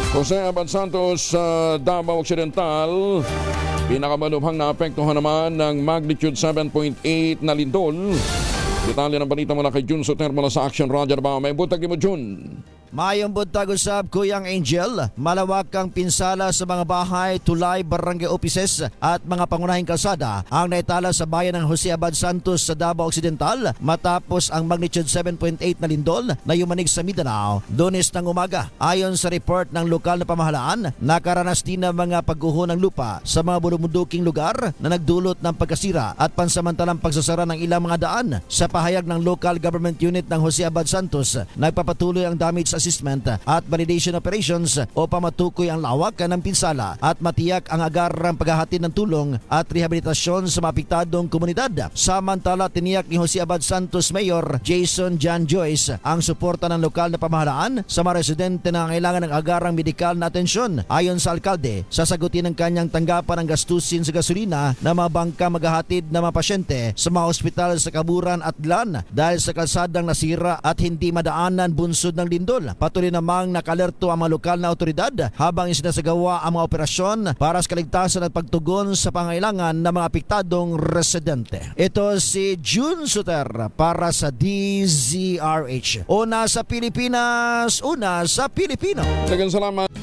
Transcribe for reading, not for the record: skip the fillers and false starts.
Jose Abad Santos sa Davao Occidental, pinakamalubhang naapektuhan naman ng magnitude 7.8 na lindol. Detalye ng balita mula kay Jun Soter mula sa Action Roger ba? May butag mo, Jun. Mayong buntag usab Kuyang Angel, malawak kang pinsala sa mga bahay, tulay, barangay offices at mga pangunahing kalsada ang naitala sa bayan ng Jose Abad Santos sa Davao Occidental matapos ang magnitude 7.8 na lindol na yumanig sa Mindanao Lunes ng umaga. Ayon sa report ng lokal na pamahalaan, nakaranas din ng mga pagguho ng lupa sa mga bulumuduking lugar na nagdulot ng pagkasira at pansamantalang pagsasara ng ilang mga daan. Sa pahayag ng local government unit ng Jose Abad Santos, nagpapatuloy ang damage assessment at validation operations upang matukoy ang lawak ng pinsala at matiyak ang agarang paghahatid ng tulong at rehabilitasyon sa maapektadong komunidad. Samantala, tiniyak ni Jose Abad Santos Mayor Jason John Joyce ang suporta ng lokal na pamahalaan sa mga residente na kailangan ng agarang medikal na atensyon. Ayon sa alkalde, sasagutin ng kanyang tanggapan ang gastusin sa gasolina na mga bangka maghahatid ng mga pasyente sa mga ospital sa Kaburan at Glan dahil sa kalsadang nasira at hindi madaanan bunsod ng lindol. Patuloy namang nakalerto ang mga lokal na otoridad habang isinasagawa ang mga operasyon para sa kaligtasan at pagtugon sa pangailangan ng mga apektadong residente. Ito si Jun Suter para sa DZRH. Una sa Pilipinas, una sa Pilipino. Daghang salamat.